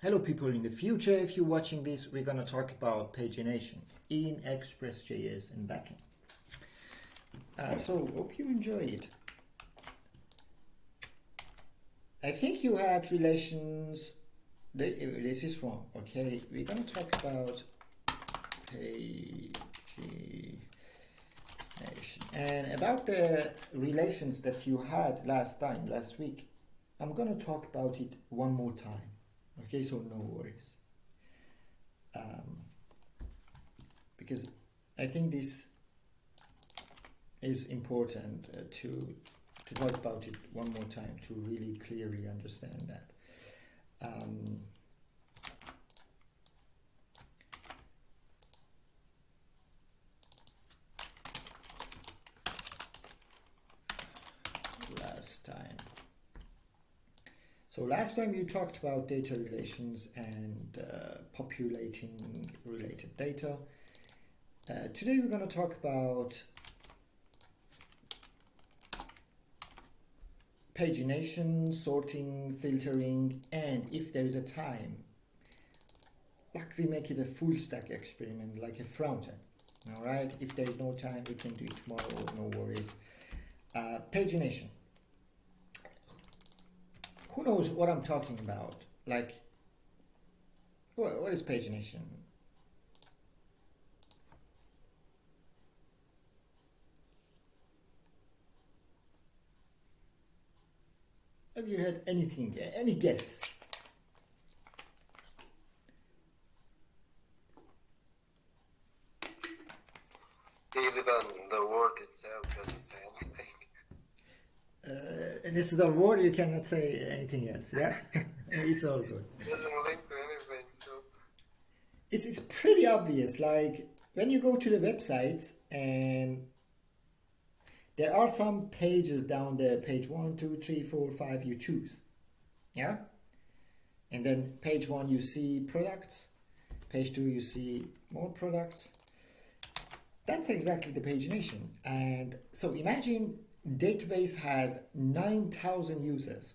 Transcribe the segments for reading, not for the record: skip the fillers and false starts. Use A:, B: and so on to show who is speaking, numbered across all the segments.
A: Hello people, in the future, if you're watching this, we're going to talk about pagination in Express.js and backend. So, hope you enjoy it. I think you had relations, this is wrong, okay? We're going to talk about pagination and about the relations that you had last week. I'm going to talk about it one more time. Okay, so no worries. Because I think this is important to talk about it one more time to really clearly understand that. Last time you talked about data relations and populating related data. Today we're going to talk about pagination, sorting, filtering, and if there is a time, like we make it a full stack experiment, like a front end. All right, if there is no time, we can do it tomorrow, no worries. Pagination. Who knows what I'm talking about? Like, what is pagination? Have you heard anything? Any guess?
B: Even the word itself doesn't say anything.
A: This is the word, you cannot say anything else, yeah? It's all good.
B: It doesn't link to anything, so...
A: It's pretty obvious, like, when you go to the websites and there are some pages down there, page 1, 2, 3, 4, 5, you choose, yeah? And then page 1 you see products, page 2 you see more products. That's exactly the pagination. And so imagine database has 9,000 users.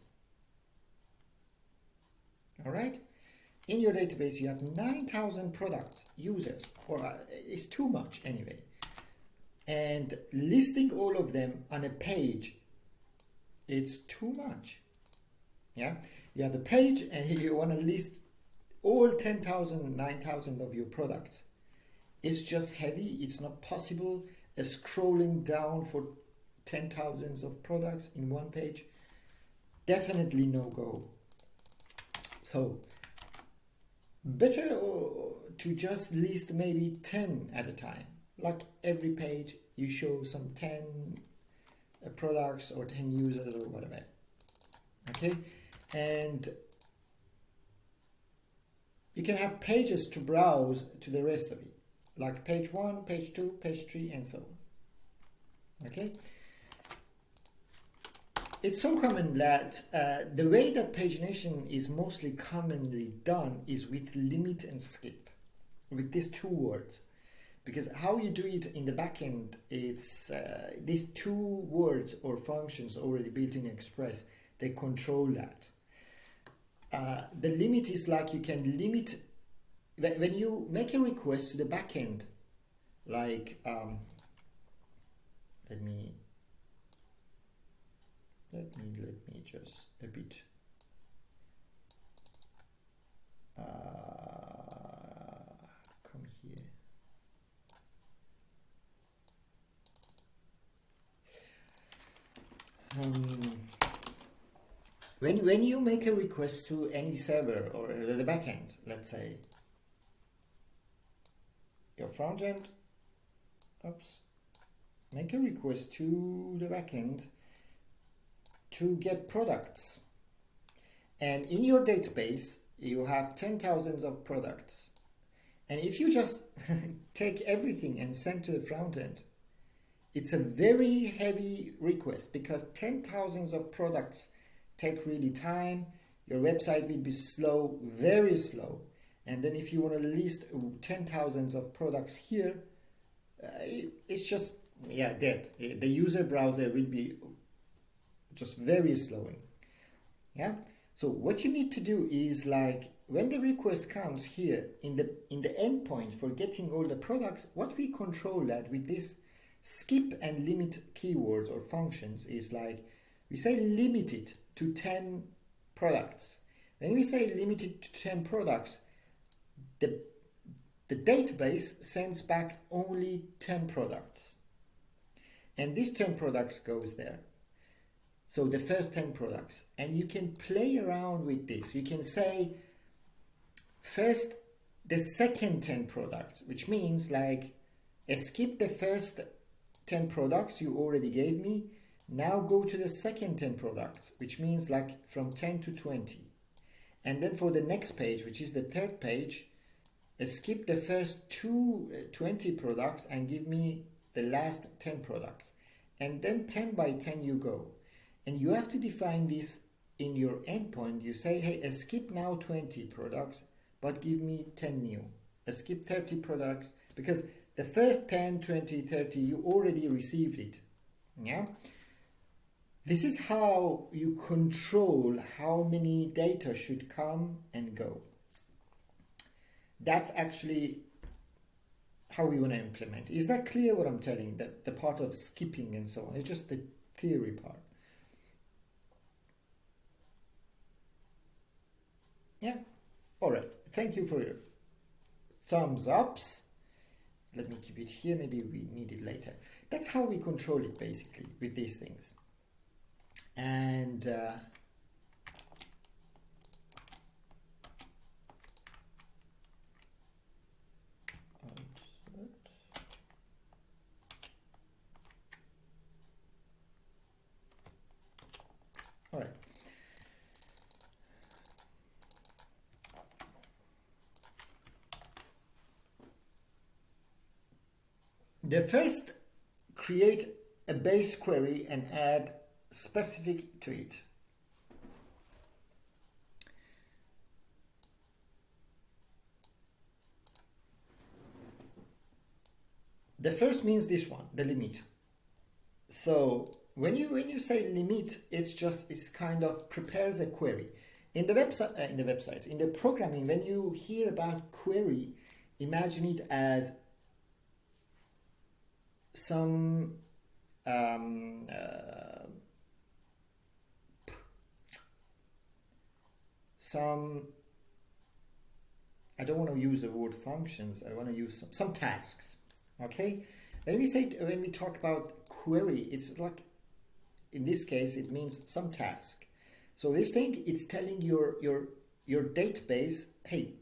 A: All right? In your database, you have 9,000 products, users, or it's too much anyway. And listing all of them on a page, it's too much. Yeah? You have a page and you want to list all 10,000, 9,000 of your products. It's just heavy. It's not possible. Scrolling down for 10,000s of products in one page, definitely no go. So better to just list maybe 10 at a time. Like every page you show some 10 products or 10 users or whatever. Okay, and you can have pages to browse to the rest of it, like page 1, page 2, page 3, and so on. Okay. It's so common that the way that pagination is mostly commonly done is with limit and skip, with these two words. Because how you do it in the backend, it's these two words or functions already built in Express, they control that. The limit is like you can limit, when you make a request to the backend, like, let me just a bit come here. When you make a request to any server or the backend, let's say your front end, make a request to the backend to get products, and in your database you have 10,000 of products, and if you just take everything and send to the front end, it's a very heavy request because 10,000 of products take really time. Your website will be slow, very slow, and then if you want to list 10,000 of products here, it's just dead. The user browser will be just very slowing. Yeah. So what you need to do is, like, when the request comes here in the endpoint for getting all the products, what we control that with this skip and limit keywords or functions is like, we say limit it to 10 products. When we say limited to 10 products, the database sends back only 10 products. And this 10 products goes there. So the first 10 products. And you can play around with this. You can say first the second 10 products, which means like skip the first 10 products you already gave me. Now go to the second 10 products, which means like from 10 to 20. And then for the next page, which is the third page, skip the first 20 products and give me the last 10 products. And then 10 by 10 you go. And you have to define this in your endpoint. You say, hey, skip now 20 products, but give me 10 new. Skip 30 products, because the first 10, 20, 30, you already received it. Yeah? This is how you control how many data should come and go. That's actually how we want to implement. Is that clear what I'm telling? The part of skipping and so on. It's just the theory part. Yeah? Alright. Thank you for your thumbs ups. Let me keep it here. Maybe we need it later. That's how we control it basically with these things. And all right. The first, create a base query and add specific to it. The first means this one, the limit. So when you say limit, it's kind of prepares a query. In the websites, in the programming, when you hear about query, imagine it as some I don't want to use the word functions, I want to use some tasks. Okay, when we talk about query, it's like, in this case it means some task. So this thing, it's telling your database, hey,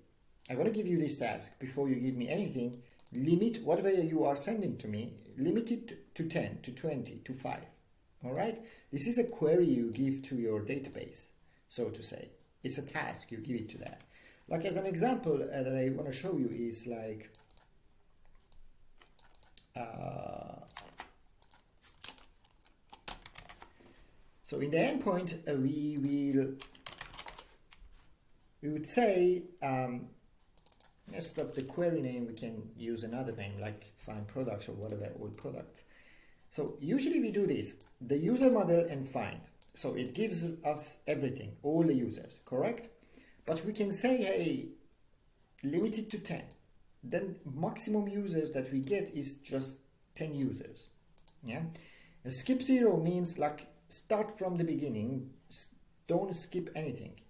A: I want to give you this task. Before you give me anything, limit whatever you are sending to me, limit it to 10, to 20, to 5. All right, this is a query you give to your database, so to say. It's a task, you give it to that. Like as an example that I want to show you is like so in the endpoint we would say instead of the query name we can use another name like find products or whatever, all products. So usually we do this, the user model and find. So it gives us everything, all the users, correct? But we can say, hey, limit it to 10. Then maximum users that we get is just 10 users. Yeah. A skip 0 means like start from the beginning, don't skip anything.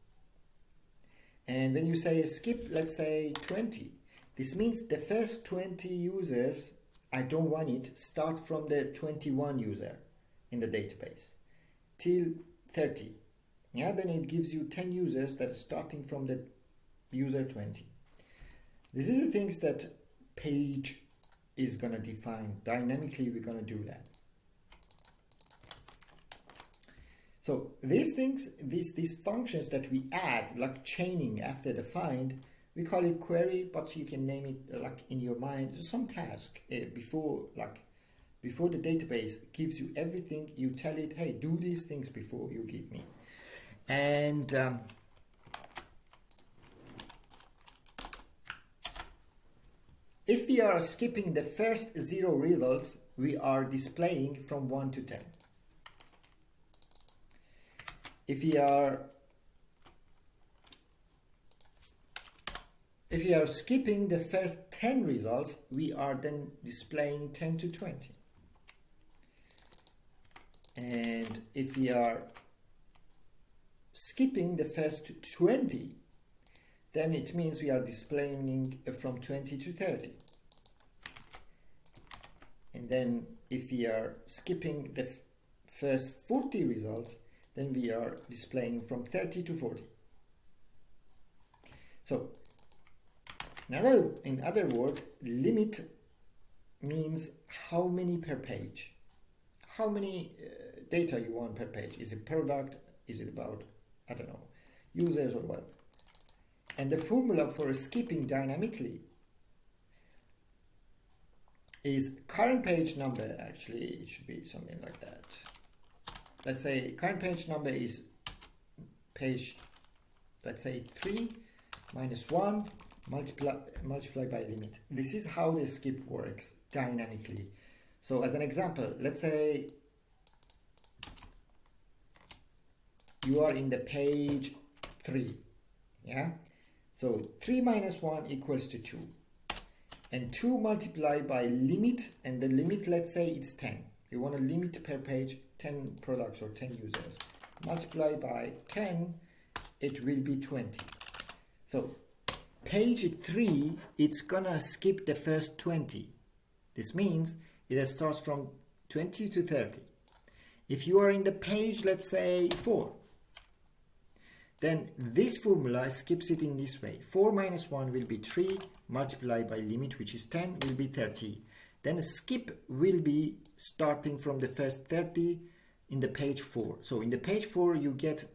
A: And when you say skip, let's say 20, this means the first 20 users, I don't want it, start from the 21 user in the database till 30. Yeah, then it gives you 10 users that are starting from the user 20. This is the things that page is going to define. Dynamically, we're going to do that. So these things, these functions that we add, like chaining after the find, we call it query, but you can name it like in your mind, some task before the database gives you everything, you tell it, hey, do these things before you give me. And if we are skipping the first 0 results, we are displaying from 1 to 10. If we are if we are skipping the first 10 results, we are then displaying 10 to 20. And if we are skipping the first 20, then it means we are displaying from 20 to 30. And then if we are skipping the first 40 results, then we are displaying from 30 to 40. So, in other words, limit means how many per page. How many data you want per page. Is it product? Is it about, I don't know, users or what? And the formula for skipping dynamically is current page number. Actually, it should be something like that. Let's say current page number is page, let's say 3 minus 1 multiply by limit. This is how the skip works dynamically. So as an example, let's say you are in the page 3, yeah? So 3 minus 1 equals to 2. And 2 multiplied by limit, and the limit, let's say it's 10. You want a limit per page, 10 products or 10 users. Multiply by 10, it will be 20. So page 3, it's gonna skip the first 20. This means it starts from 20 to 30. If you are in the page, let's say 4, then this formula skips it in this way. 4 minus 1 will be 3, multiplied by limit, which is 10, will be 30. Then a skip will be starting from the first 30 in the page 4. So in the page 4, you get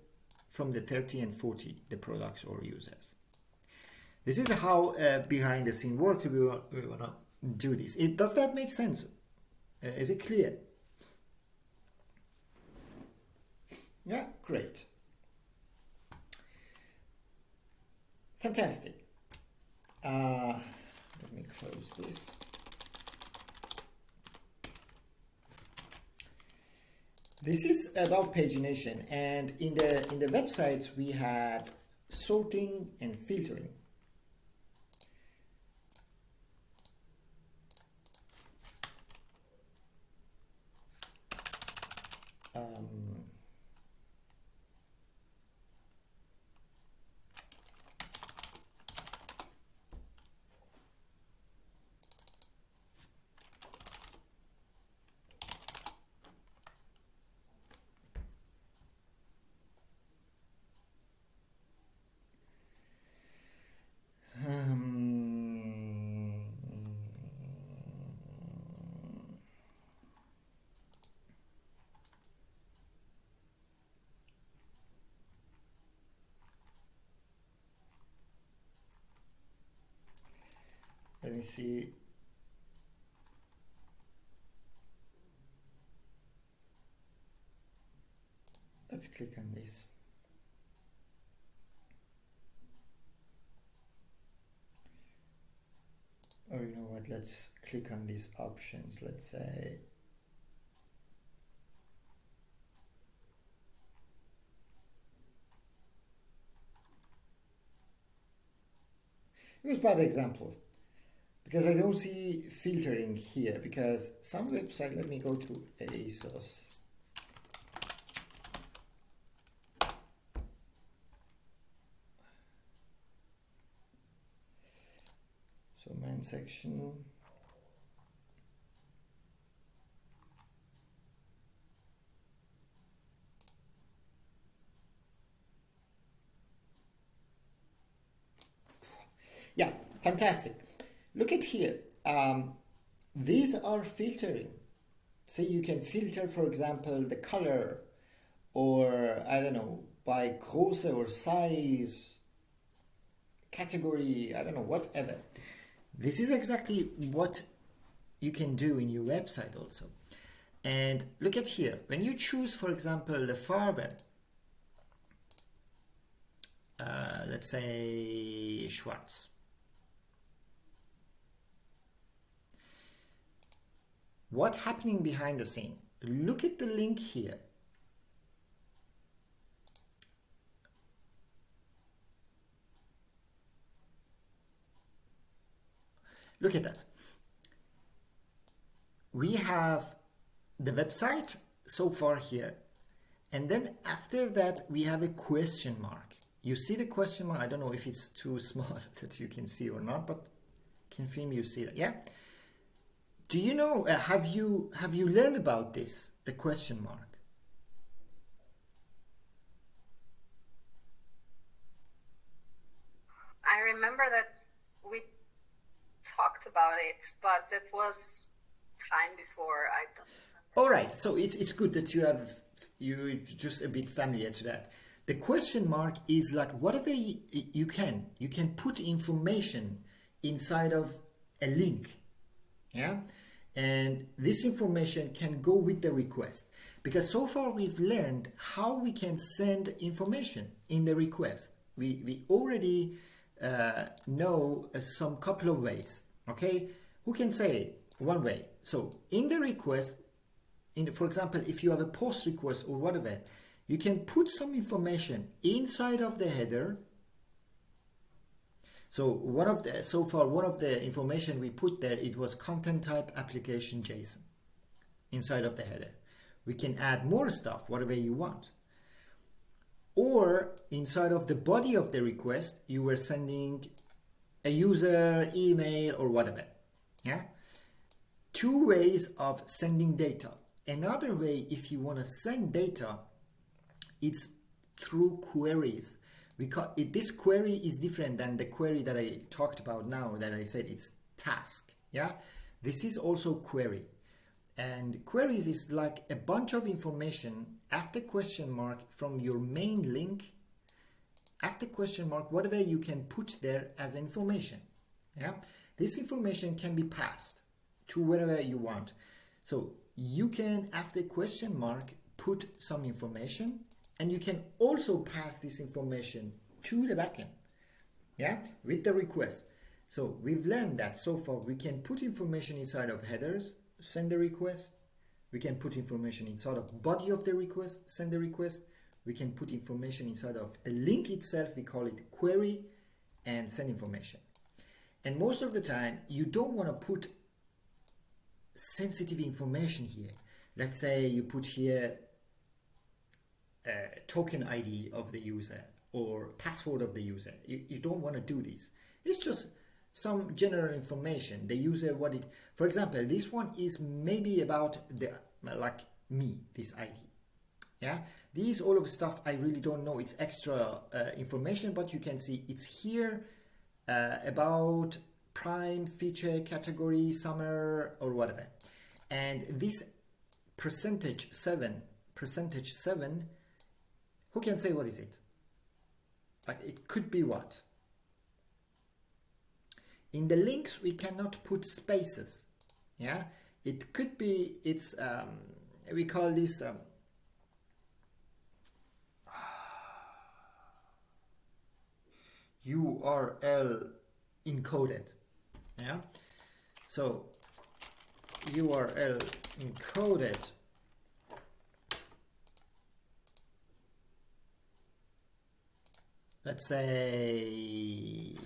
A: from the 30 and 40, the products or users. This is how behind the scene works. We want to do this. Does that make sense? Is it clear? Yeah, great. Fantastic. Let me close this. This is about pagination, and in the websites we had sorting and filtering. Let me see. Let's click on this. Or you know what, let's click on these options. Let's say use bad example because I don't see filtering here, because some website, let me go to ASOS. So main section. Yeah, fantastic. Look at here. These are filtering. Say you can filter, for example, the color, or I don't know, by größe or size, category, I don't know, whatever. This is exactly what you can do in your website also. And look at here. When you choose, for example, the Farbe, let's say Schwarz. What's happening behind the scene? Look at the link here. look at that. We have the website so far here. And then after that, we have a question mark. You see the question mark? I don't know if it's too small that you can see or not, but confirm you see that, yeah? Do you know, have you learned about this, the question mark?
C: I remember that we talked about it, but that was time before. I don't remember.
A: All right, so it's good that you're just a bit familiar to that. The question mark is like whatever you can put information inside of a link, yeah, and this information can go with the request, because so far we've learned how we can send information in the request. We already know some couple of ways. Okay, who can say one way? So in the request, for example, if you have a post request or whatever, you can put some information inside of the header. So so far one of the information we put there, it was content type application JSON inside of the header. We can add more stuff, whatever you want. Or inside of the body of the request, you were sending a user email or whatever. Yeah. Two ways of sending data. Another way, if you want to send data, it's through queries. This query is different than the query that I talked about now, that I said it's task. Yeah, this is also query. And queries is like a bunch of information after question mark from your main link, after question mark, whatever you can put there as information. Yeah, this information can be passed to wherever you want. So you can, after question mark, put some information, and you can also pass this information to the backend, yeah, with the request. So we've learned that so far we can put information inside of headers, send the request. We can put information inside of body of the request, send the request. We can put information inside of the link itself, we call it query, and send information. And most of the time, you don't want to put sensitive information here. Let's say you put here token ID of the user or password of the user. You don't want to do this. It's just some general information. The user, for example, this one is maybe about like me, this ID. Yeah, these all of stuff I really don't know. It's extra information, but you can see it's here about prime, feature, category, summer, or whatever. And this percentage 7, who can say what is it? Like it could be what? In the links we cannot put spaces. Yeah, it could be, it's we call this URL encoded. Yeah, so URL encoded. Let's say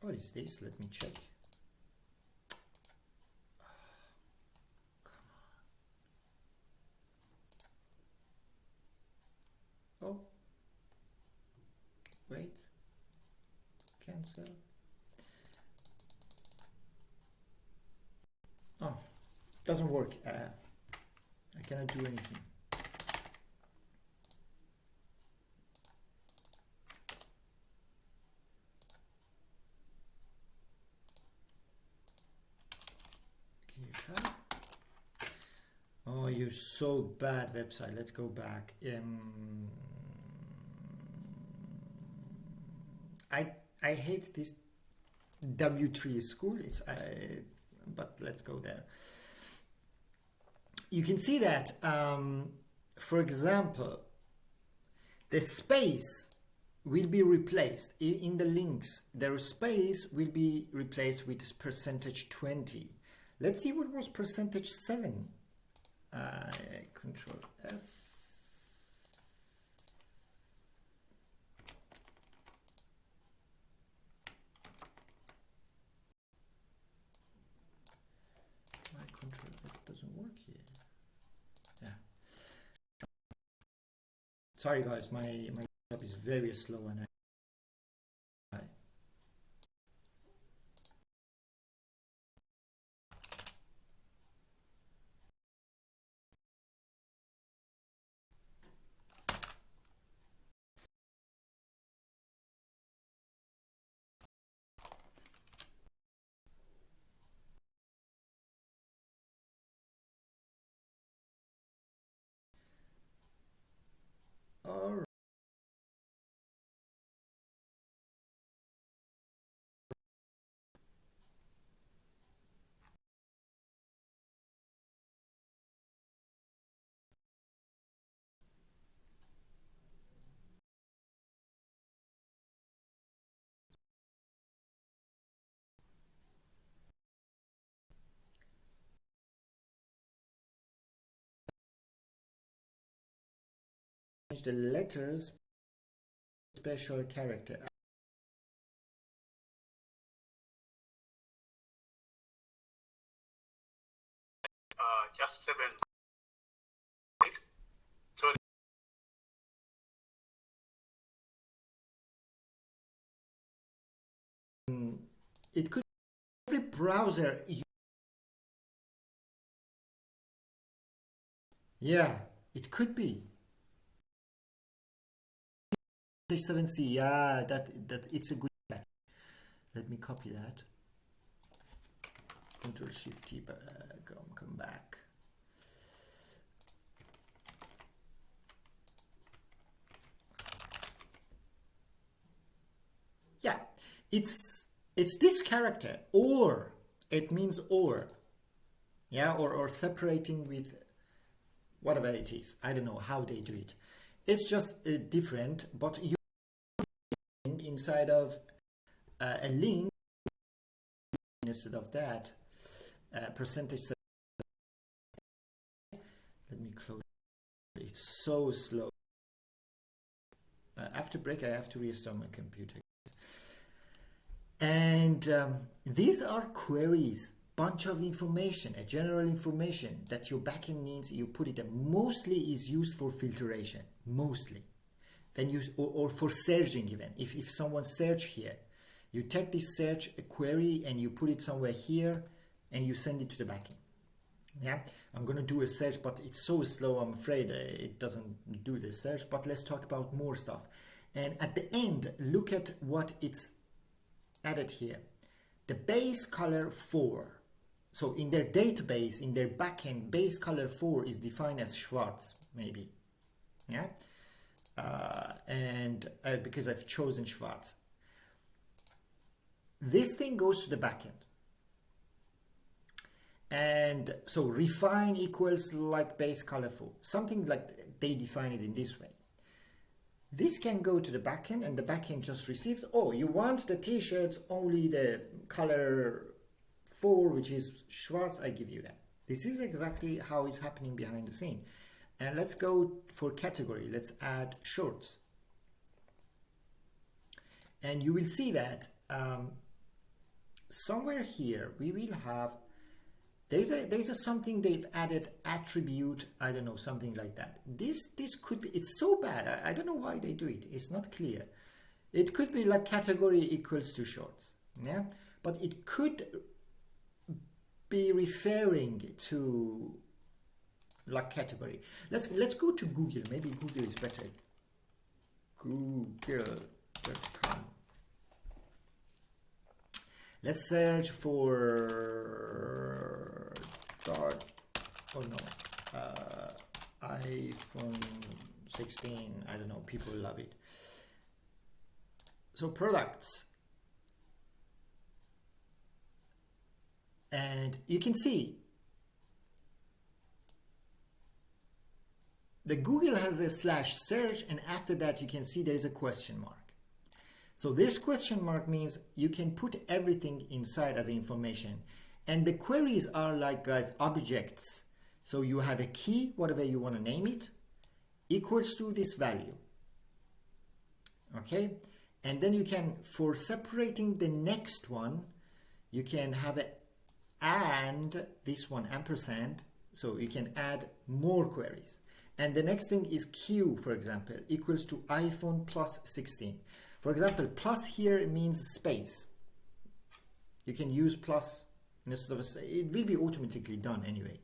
A: what is this? Let me check. Oh, wait, cancel. Oh, doesn't work. I cannot do anything. Can you try? Oh, you're so bad, website. Let's go back. I hate this W3 school. But let's go there. You can see that, for example, the space will be replaced in the links. The space will be replaced with percentage 20. Let's see what was percentage 7. Control F. Sorry guys, my laptop is very slow and all change the letters special character.
D: Just 7. So
A: It could every browser. Yeah, it could be. 7C. Yeah, that it's a good batch. Let me copy that. Control Shift T. Come back. Yeah, it's this character, or it means or. Yeah, or separating with whatever it is. I don't know how they do it. It's just different, but you inside of a link instead of that percentage. Let me close. It's so slow. After break, I have to restart my computer. And these are queries, bunch of information, a general information that your backend needs. You put it. Mostly is used for filtration. Mostly. Then you or for searching even. If someone search here, you take this search query and you put it somewhere here, and you send it to the backend. Yeah, I'm gonna do a search, but it's so slow. I'm afraid it doesn't do the search. But let's talk about more stuff. And at the end, look at what it's added here. The base color 4. So in their database, in their backend, base color 4 is defined as Schwarz, maybe. Yeah. Because I've chosen Schwarz. This thing goes to the backend. And so refine equals like base color 4. Something like they define it in this way. This can go to the backend, and the backend just receives, oh, you want the t-shirts only the color 4, which is Schwarz, I give you that. This is exactly how it's happening behind the scene. And let's go for category. Let's add shorts. And you will see that somewhere here we will have, there's a something they've added, attribute, I don't know, something like that. This could be, it's so bad. I don't know why they do it. It's not clear. It could be like category equals to shorts. Yeah, but it could be referring to like category. Let's go to Google. Maybe Google is better. Google.com. Let's search for iPhone 16. I don't know, people love it. So products, and you can see the Google has a /search, and after that you can see there is a question mark. So this question mark means you can put everything inside as information. And the queries are like, guys, objects. So you have a key, whatever you want to name it, equals to this value. Okay? And then you can, for separating the next one, you can have a and this one ampersand. So you can add more queries. And the next thing is Q, for example, equals to iPhone plus 16. For example, plus here means space. You can use plus instead of it will be automatically done anyway.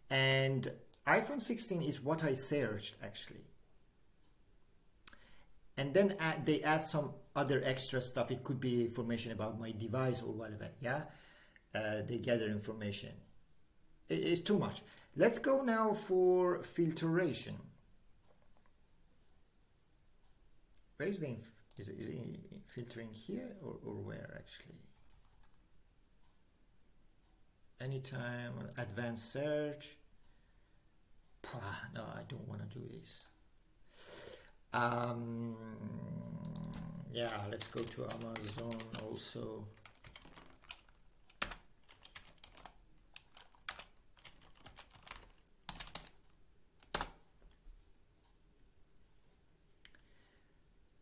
A: And iPhone 16 is what I searched actually. And then they add some other extra stuff. It could be information about my device or whatever. Yeah, they gather information. It's too much. Let's go now for filtration. Where is the is it filtering here or where actually? Anytime, advanced search. No, I don't want to do this. Yeah, let's go to Amazon also.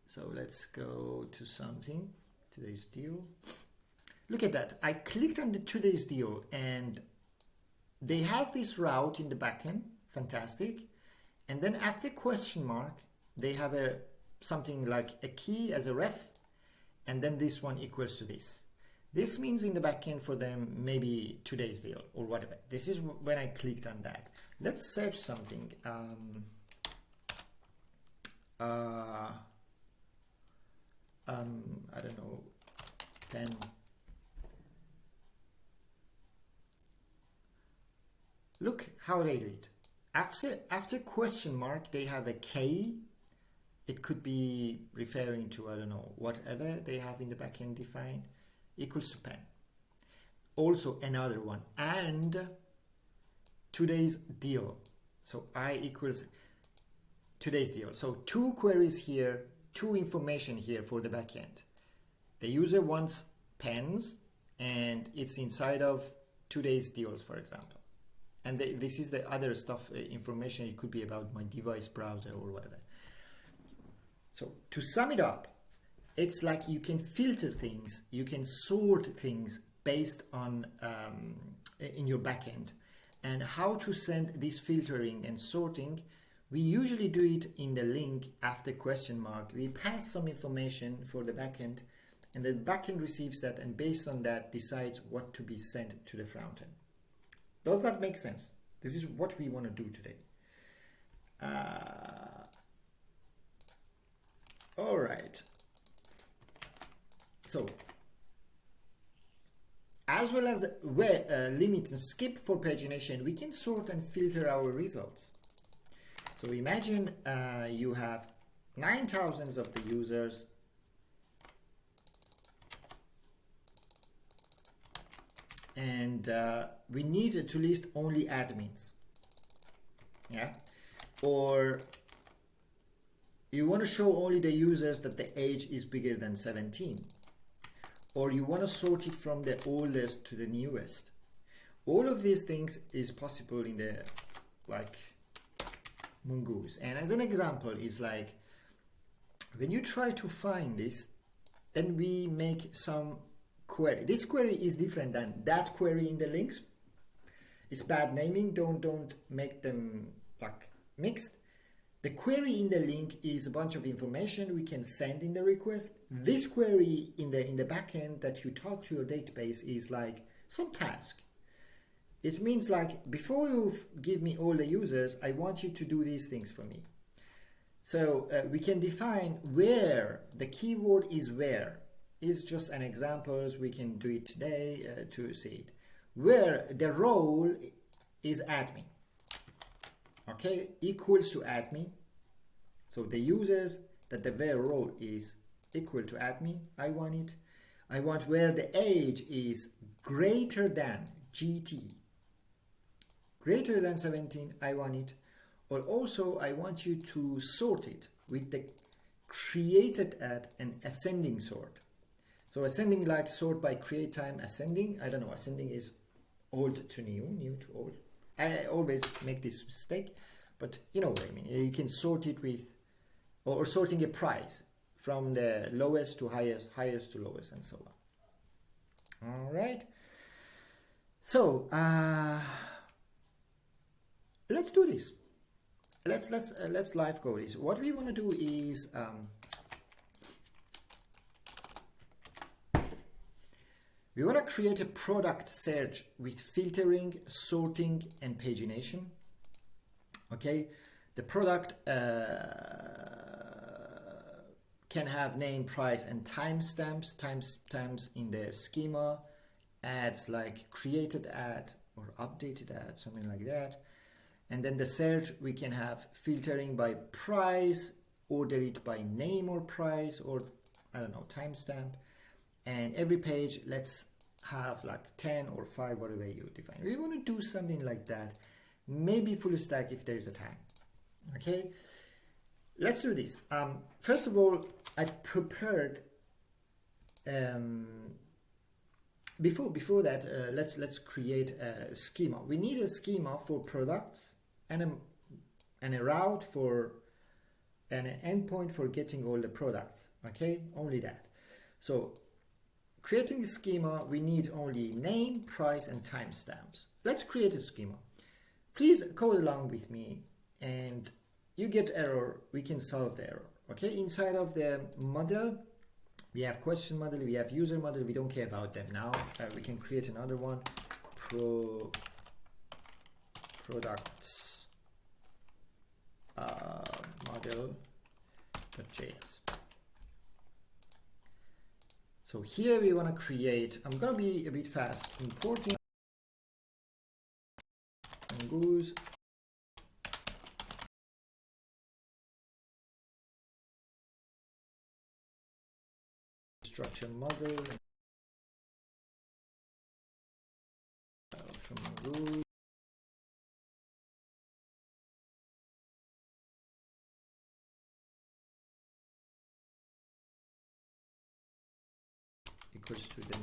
A: So let's go to something, today's deal. Look at that. I clicked on the today's deal and they have this route in the backend. Fantastic. And then after question mark, they have something like a key as a ref, and then this one equals to this. This means in the backend for them maybe today's deal or whatever. This is when I clicked on that. Let's search something. I don't know, pen. Look how they do it. After question mark, they have a K. It could be referring to, I don't know, whatever they have in the backend defined, equals to pen. Also another one, and today's deal. So I equals today's deal. So two queries here, two information here for the backend. The user wants pens and it's inside of today's deals, for example. And this is the other stuff, information. It could be about my device browser or whatever. So to sum it up, it's like you can filter things, you can sort things based on in your backend. And how to send this filtering and sorting, we usually do it in the link after question mark. We pass some information for the backend, and the backend receives that, and based on that decides what to be sent to the front end. Does that make sense? This is what we want to do today. All right. So, as well as limit and skip for pagination, we can sort and filter our results. So imagine you have 9,000 of the users, and we need to list only admins. Yeah, or you want to show only the users that the age is bigger than 17, or you want to sort it from the oldest to the newest. All of these things is possible in the Mongoose. And as an example is like when you try to find this, then we make some query. This query is different than that query in the links. It's bad naming. Don't make them like mixed. The query in the link is a bunch of information we can send in the request. This query in the backend that you talk to your database is like some task. It means like before you give me all the users, I want you to do these things for me. So we can define where the keyword is where. It's just an example. We can do it today to see it. Where the role is admin. Okay, equals to admin. So the users that the where role is equal to admin. I want it. I want where the age is greater than GT. Greater than 17, I want it. Or also I want you to sort it with the created at an ascending sort. So ascending like sort by create time, ascending, I don't know, ascending is old to new, new to old. I always make this mistake, but you know what I mean. You can sort it with, or sorting a price from the lowest to highest, highest to lowest, and so on. All right. So let's do this. let's live code this. What we want to do is we want to create a product search with filtering, sorting, and pagination. Okay, the product can have name, price, and timestamps. Timestamps in the schema, ads like created ad or updated ad, something like that. And then the search, we can have filtering by price, order it by name or price, or I don't know, timestamp. And every page, let's have like 10 or 5, whatever you define. We want to do something like that. Maybe full stack if there is a time. Okay, let's do this. First of all, I've prepared. Before that, let's create a schema. We need a schema for products and a route for and an endpoint for getting all the products. Okay, only that. So creating a schema, we need only name, price, and timestamps. Let's create a schema. Please code along with me, and you get error, we can solve the error. Okay, inside of the model, we have question model, we have user model, we don't care about them now. We can create another one, products model.js. So here we want to create, I'm going to be a bit fast, importing goose structure model from goose equals to the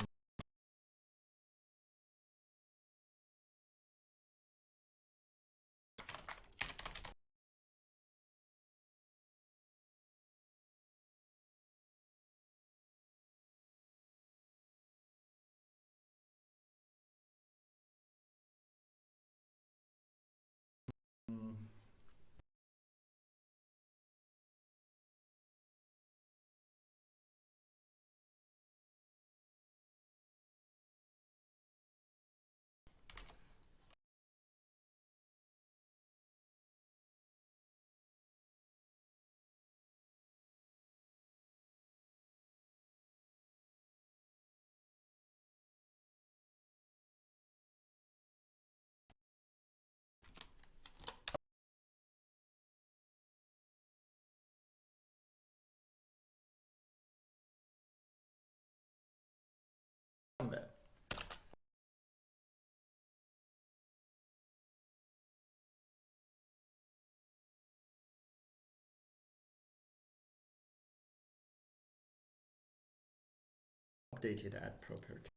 A: number. Updated ad property.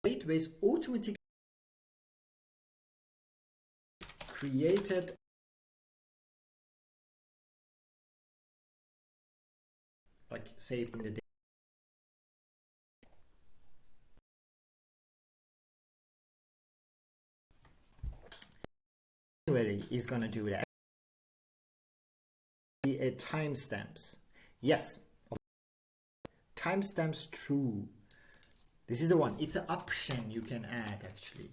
A: Gateways automatically created like saved in the data. Manually is going to do that. Timestamps. Yes, timestamps true. This is the one. It's an option you can add actually.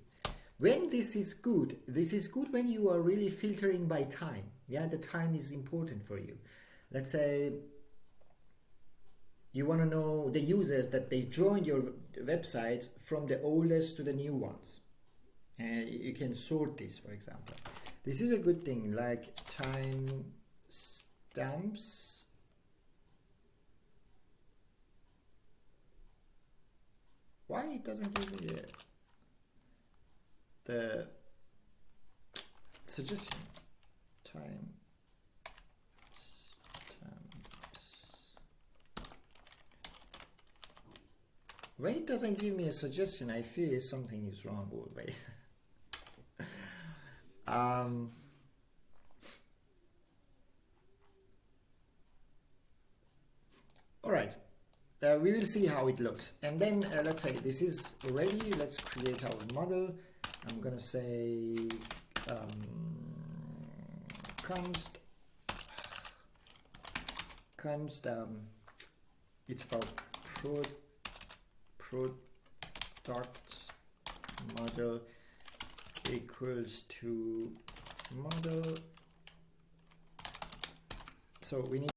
A: When this is good when you are really filtering by time. Yeah, the time is important for you. Let's say you want to know the users that they joined your website from the oldest to the new ones. And you can sort this, for example. This is a good thing, like time stamps. Why it doesn't give me the suggestion? Time stamps. When it doesn't give me a suggestion, I feel something is wrong always. All right, we will see how it looks. And then let's say this is ready. Let's create our model. I'm gonna say const it's about product model equals to model. So we need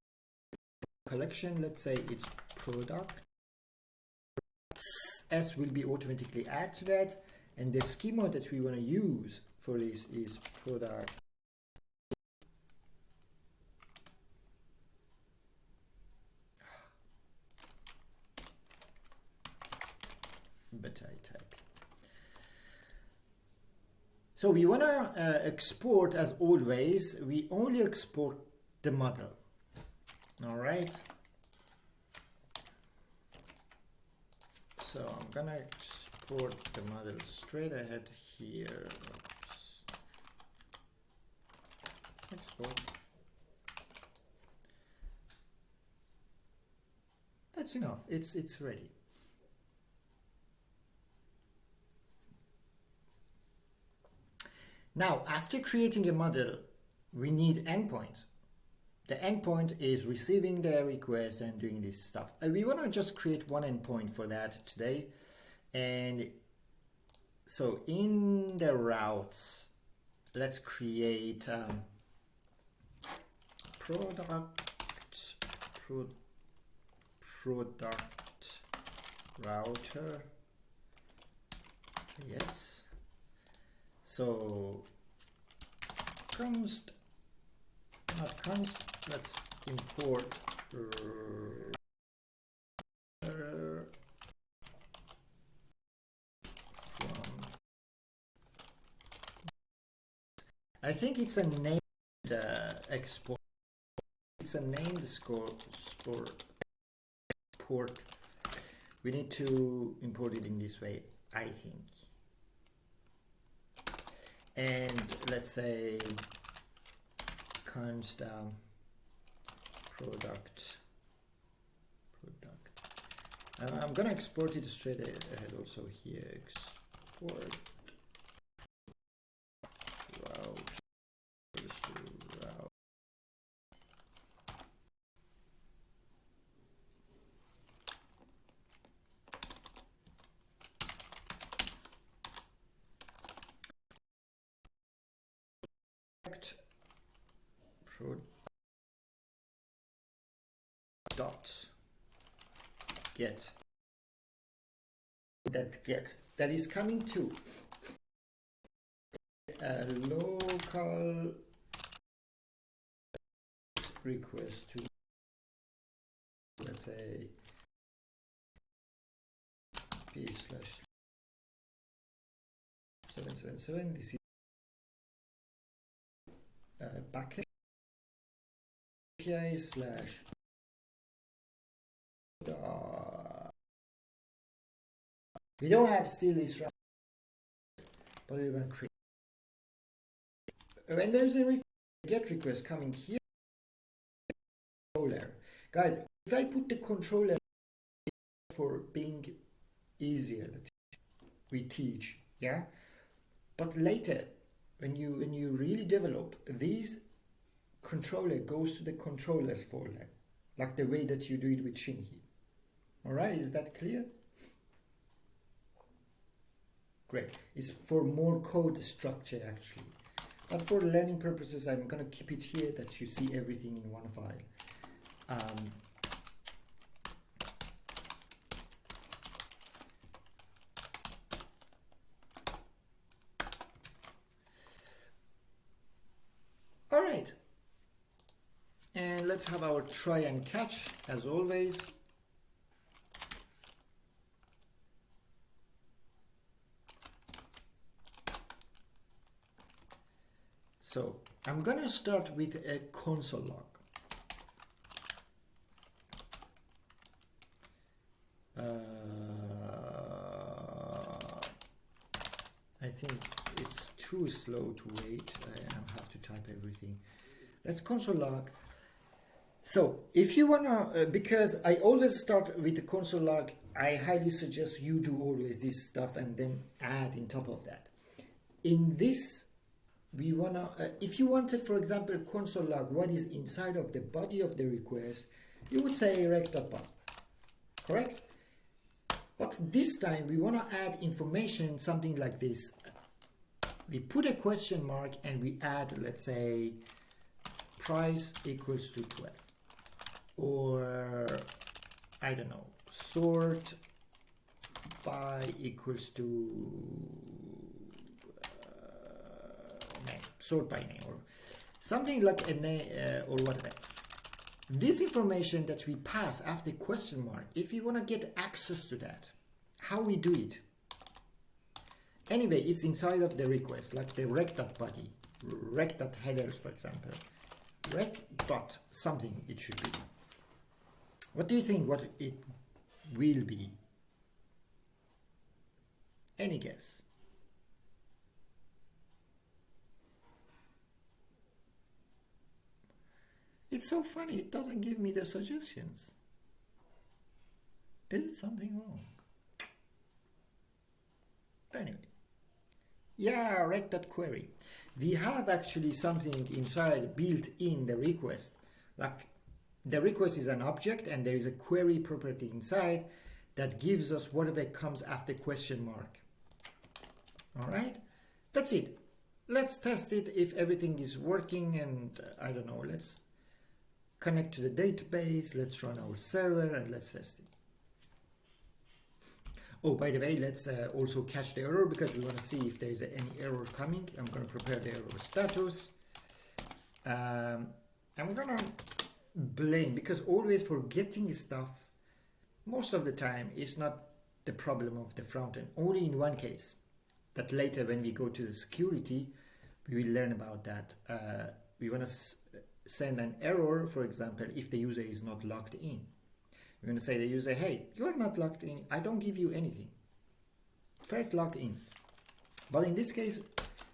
A: collection. Let's say it's product. S will be automatically add to that, and the schema that we want to use for this is product. But I type. So we want to export, as always, we only export the model. All right. So I'm gonna export the model straight ahead here. Oops. Export. That's enough. It's ready. Now, after creating a model, we need endpoints. The endpoint is receiving the request and doing this stuff. We want to just create one endpoint for that today. And so in the routes, let's create product router. Yes. So const, let's import from. I think it's a named export. It's a named export. We need to import it in this way, I think. And let's say const product. I'm gonna export it straight ahead also here. Export route. Dot get that is coming to a local request to, let's say, p/777. This is backend API slash we don't have still this, but we're going to create. When there's a get request coming here, controller, guys, if I put the controller for being easier, that we teach, yeah, but later when you really develop, these controller goes to the controllers folder, like the way that you do it with Shinhi. All right, is that clear? Great. It's for more code structure actually, but for learning purposes, I'm gonna keep it here that you see everything in one file. All right, and let's have our try and catch as always. So I'm gonna start with a console log. think it's too slow to wait. I have to type everything. Let's console log. So if you wanna, because I always start with the console log, I highly suggest you do always this stuff and then add in top of that. In this, we wanna, if you wanted, for example, console log what is inside of the body of the request, you would say rec.body, correct? But this time we wanna add information, something like this. We put a question mark and we add, let's say, price equals to 12. Or, I don't know, sort by equals to name, sort by name, or something like a name or whatever. This information that we pass after question mark, if you want to get access to that, how we do it. Anyway, it's inside of the request, like the rec.body, rec.headers, for example. Rec.something it should be. What do you think what it will be? Any guess? It's so funny, it doesn't give me the suggestions. Is something wrong? Anyway. Yeah, rec.query. We have actually something inside built in the request. Like the request is an object and there is a query property inside that gives us whatever comes after question mark. All right, that's it. Let's test it if everything is working, and I don't know, let's connect to the database, let's run our server and let's test it. Oh, by the way, let's also catch the error because we want to see if there is any error coming. I'm going to prepare the error status. I'm going to blame, because always forgetting stuff most of the time is not the problem of the front end. Only in one case, that later when we go to the security, we will learn about that. We want to send an error, for example, if the user is not logged in. We're going to say to the user, hey, you're not logged in, I don't give you anything. First log in. But in this case,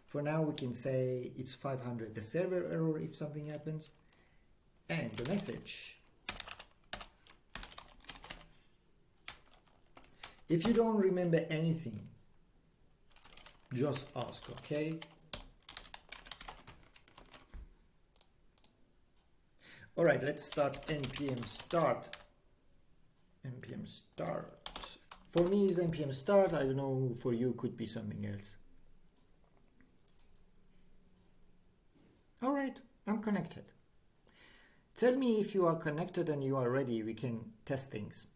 A: for now we can say it's 500, the server error if something happens, and the message. If you don't remember anything, just ask, okay? All right, let's start npm start. npm start. For me is npm start. I don't know, for you could be something else. All right, I'm connected. Tell me if you are connected and you are ready. We can test things.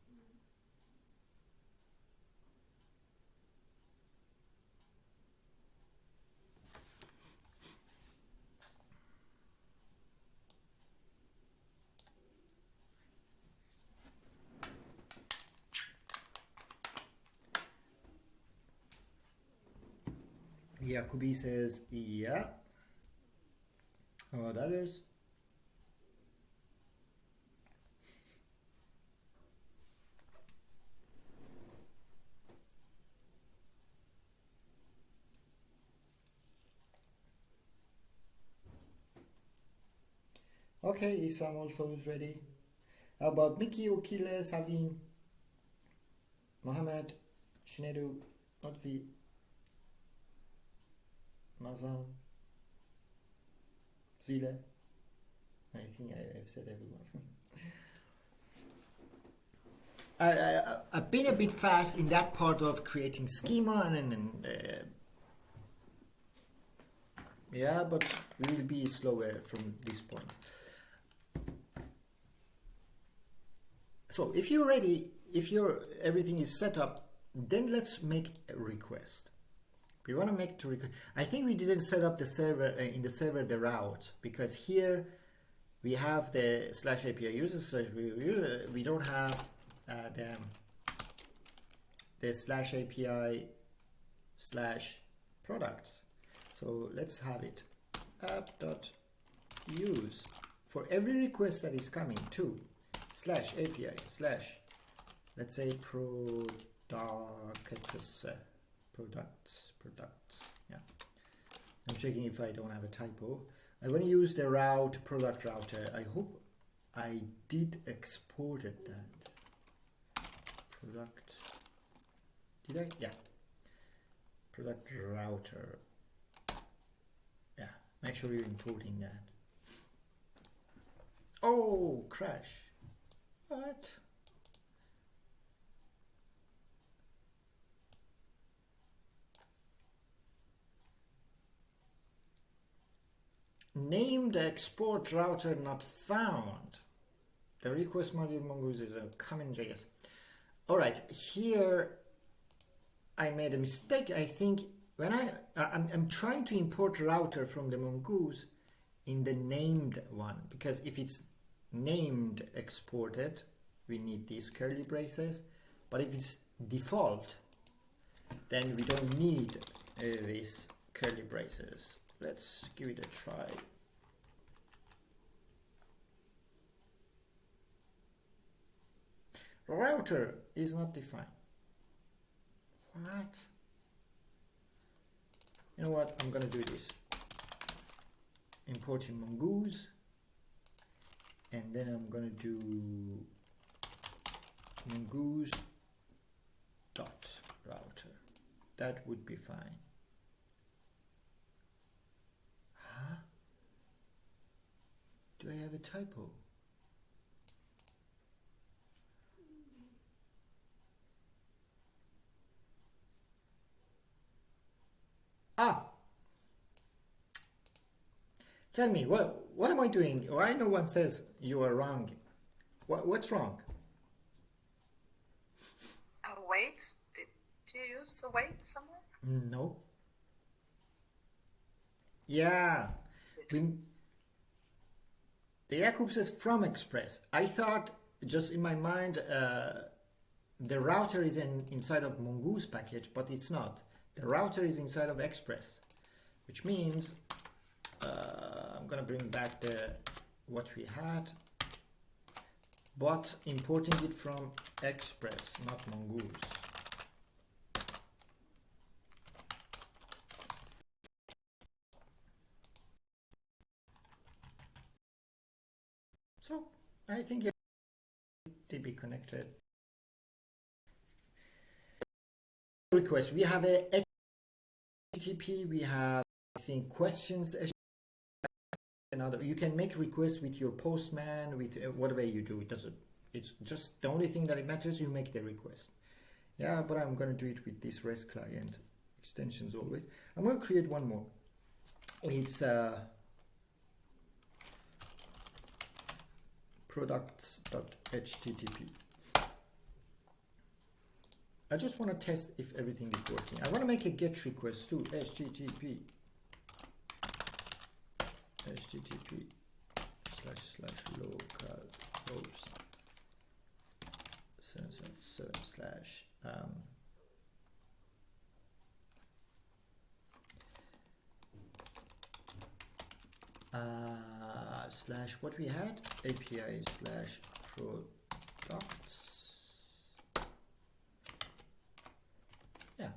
A: Jacobi says, yeah. How about others? Okay, Isam also is ready. How about Mickey, Okile, Savin, Mohammed, Shinedu, Otvi, Mazan, Zile. I think I've said everyone. I've been a bit fast in that part of creating schema and yeah, but we will be slower from this point. So if you're ready, if everything is set up, then let's make a request. We want to make to request. I think we didn't set up the server in the server the route, because here we have the /API users. We don't have the /API/products. So let's have it app.use for every request that is coming to /API/ let's say products. Yeah. I'm checking if I don't have a typo. I'm going to use the route product router. I hope I did export it that. Product. Did I? Yeah. Product router. Yeah. Make sure you're importing that. Oh, crash. What? Named export router not found. The request module mongoose is a common JS. All right, here I made a mistake. I think when I'm trying to import router from the mongoose in the named one, because if it's named exported, we need these curly braces. But if it's default, then we don't need these curly braces. Let's give it a try. Router is not defined. What? You know what? I'm gonna do this. Importing mongoose, and then I'm gonna do mongoose dot router. That would be fine. Huh? Do I have a typo? Ah! Tell me, what am I doing? Why no one says you are wrong? What's wrong?
C: Wait, did you use a wait somewhere?
A: No. Yeah. The Jakub says from Express. I thought, just in my mind, the router is inside of Mongoose package, but it's not. The router is inside of Express, which means I'm gonna bring back what we had, but importing it from Express, not Mongoose. So I think it to be connected. Request. We have a HTTP. We have, I think, questions. Another. You can make requests with your postman, with whatever you do. It doesn't. It's just the only thing that it matters. You make the request. Yeah, but I'm gonna do it with this REST client extensions always. I'm gonna create one more. It's products.http. I just want to test if everything is working. I want to make a GET request to http //localhost 777/ slash what we had, API / products. Yeah.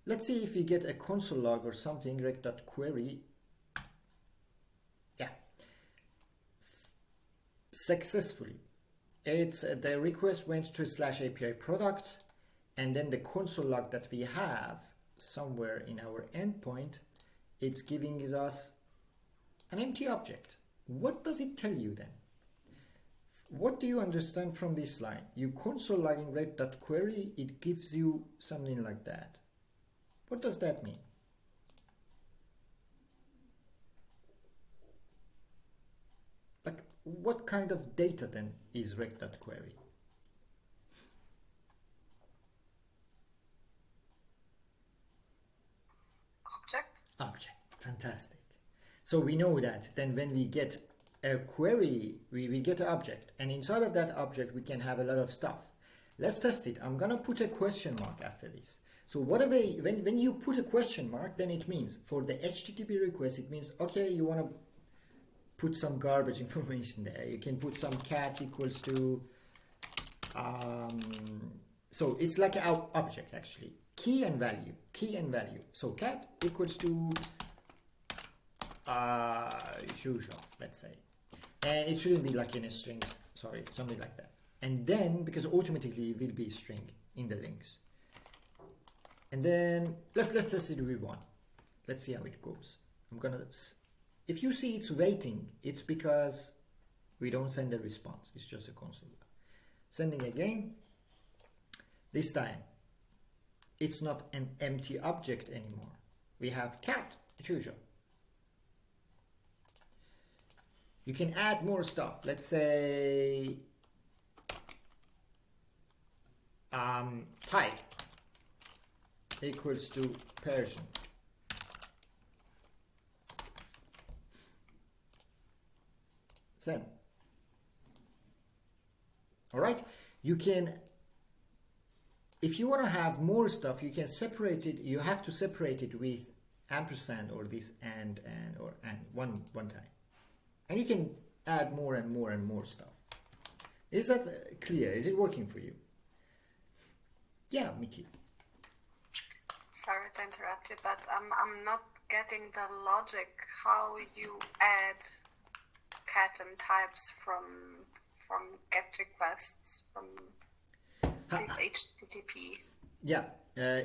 A: Let's see if we get a console log or something, rec.query. Yeah. Successfully. It's the request went to /API products, and then the console log that we have somewhere in our endpoint, it's giving us an empty object. What does it tell you then? What do you understand from this line? You console logging rec.query, it gives you something like that. What does that mean? Like, what kind of data then is rec.query? Object. Fantastic. So we know that then when we get a query, we get an object, and inside of that object we can have a lot of stuff. Let's test it. I'm gonna put a question mark after this. So whatever, when you put a question mark, then it means for the HTTP request, it means, okay, you want to put some garbage information there. You can put some cat equals to, so it's like an object actually. key and value, So cat equals to shoe shop, let's say. And it shouldn't be like in a string, sorry, something like that. And then, because automatically it will be string in the links. And then let's test it with one. Let's see how it goes. I'm gonna, if you see it's waiting, it's because we don't send a response. It's just a console. Sending again. This time, it's not an empty object anymore. We have cat, choose. You can add more stuff. Let's say type equals to Persian. Send. All right. You can, if you want to have more stuff, you can separate it. You have to separate it with ampersand or this and one time. And you can add more and more and more stuff. Is that clear? Is it working for you? Yeah, Mickey.
C: Sorry to interrupt you, but I'm not getting the logic how you add cat and types from get requests from this HTTP.
A: Yeah,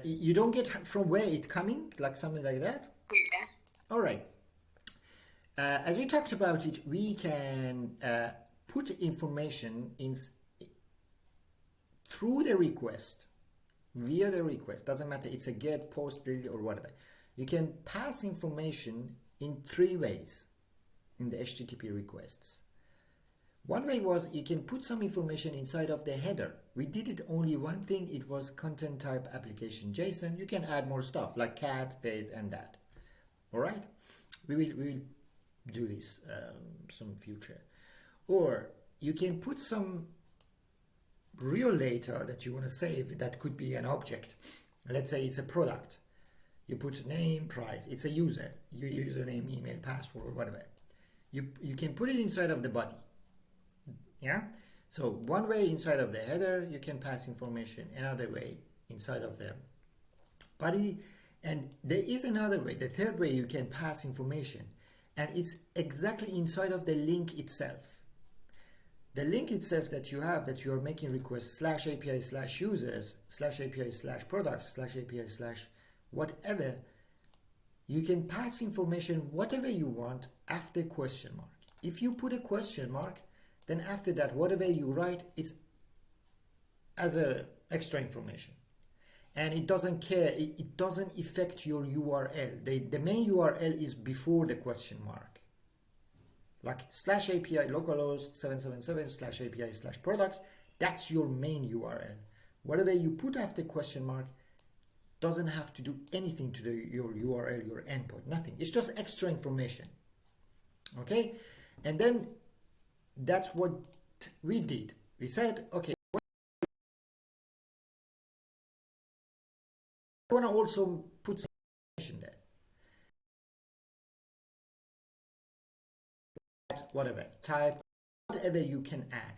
A: you don't get from where it's coming, like something like that?
C: Yeah.
A: All right. As we talked about it, we can put information in through the request, via the request. Doesn't matter, it's a get, post, delete, or whatever. You can pass information in 3 ways in the HTTP requests. One way was you can put some information inside of the header. We did it only one thing, it was content type application JSON. You can add more stuff like cat, this, and that. All right, we will do this some future. Or you can put some real data that you want to save. That could be an object. Let's say it's a product. You put name, price. It's a user, your username, email, password, whatever. You can put it inside of the body. Yeah. So one way inside of the header you can pass information. Another way inside of the body. And there is another way. The third way you can pass information. And it's exactly inside of the link itself. The link itself that you have, that you are making requests /API/users /API/products /API/ whatever, you can pass information whatever you want after question mark. If you put a question mark, then after that, whatever you write, it's as a extra information. And it doesn't care, it doesn't affect your URL. The main URL is before the question mark. Like /API localhost 777 /API/products, that's your main URL. Whatever you put after question mark doesn't have to do anything to your URL, your endpoint, nothing. It's just extra information. Okay? And then that's what we did. We said, okay, I want to also put some information there. Whatever, type, whatever you can add.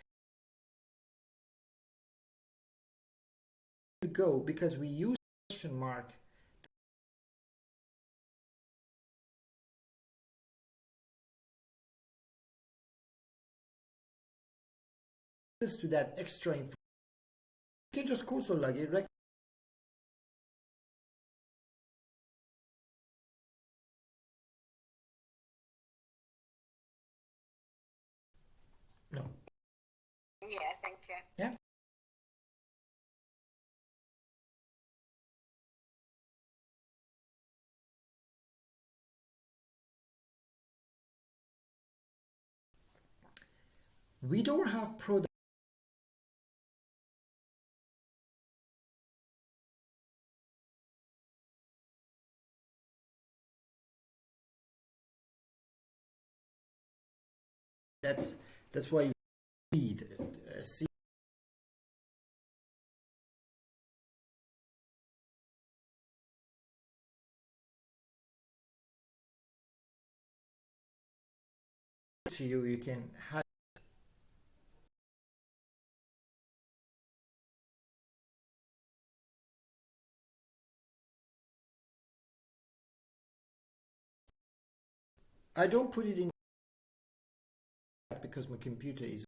A: Go because we use question mark to that extra information. You can just console log it. No.
C: Yeah, thank you.
A: Yeah. We don't have product. That's why you need you can have I don't put it in because my computer is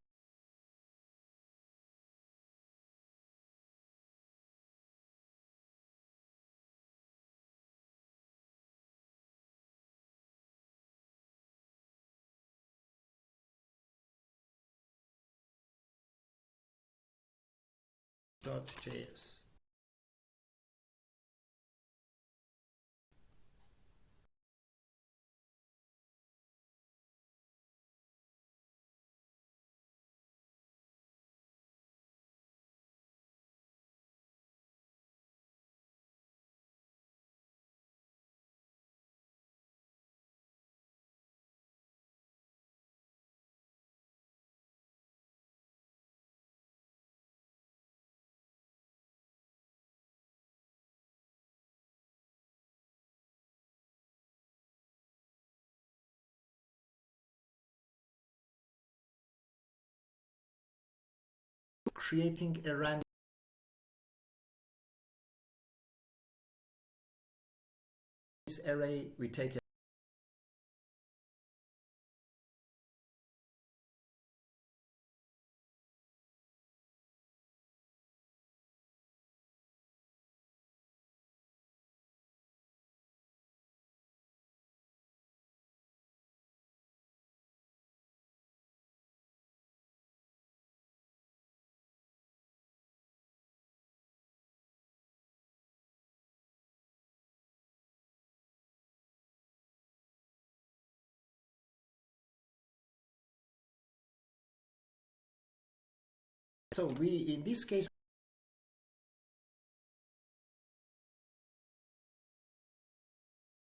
A: .js. Creating a random array, we take a so we in this case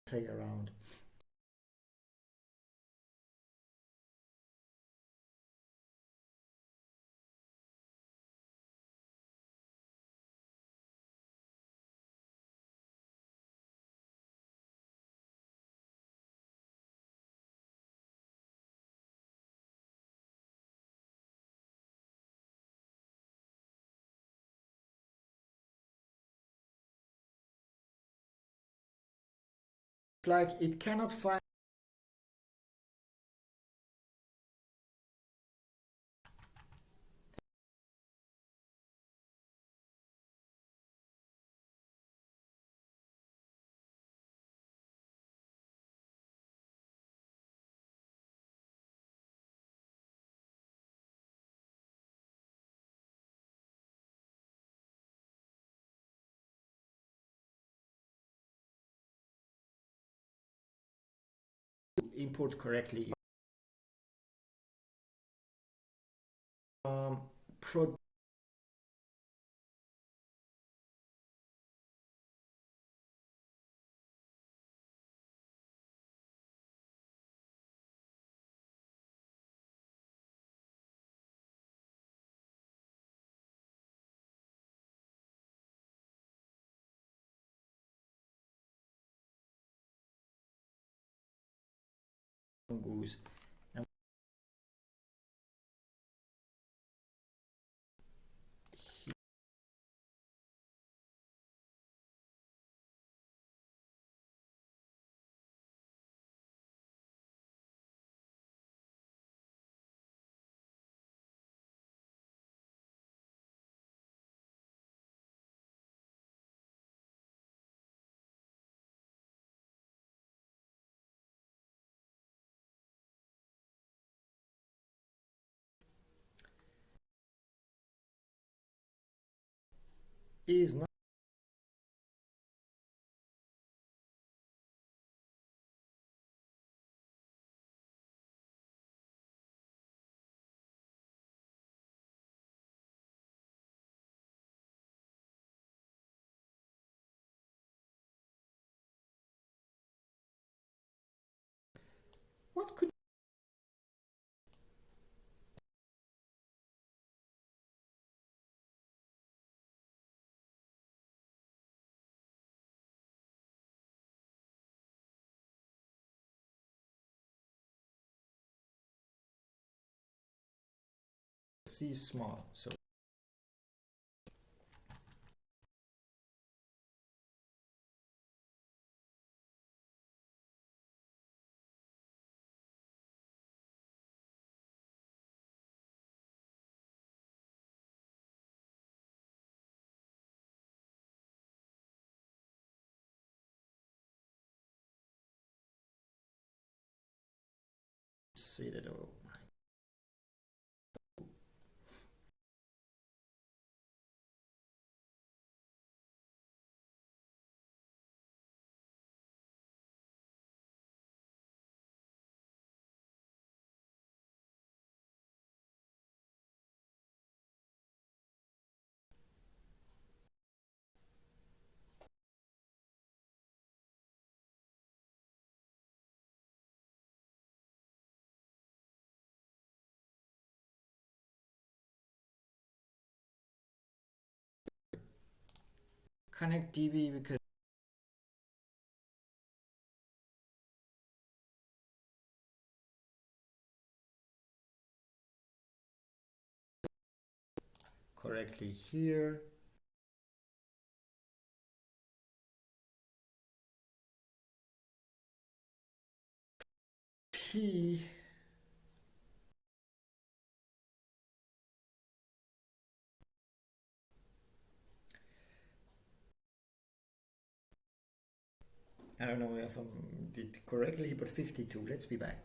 A: play around. It's like it cannot find import correctly. Pro goose. Is not what could C small, so see that. Oh my. Connect DB because correctly here. T I don't know if I did correctly, but 52. Let's be back.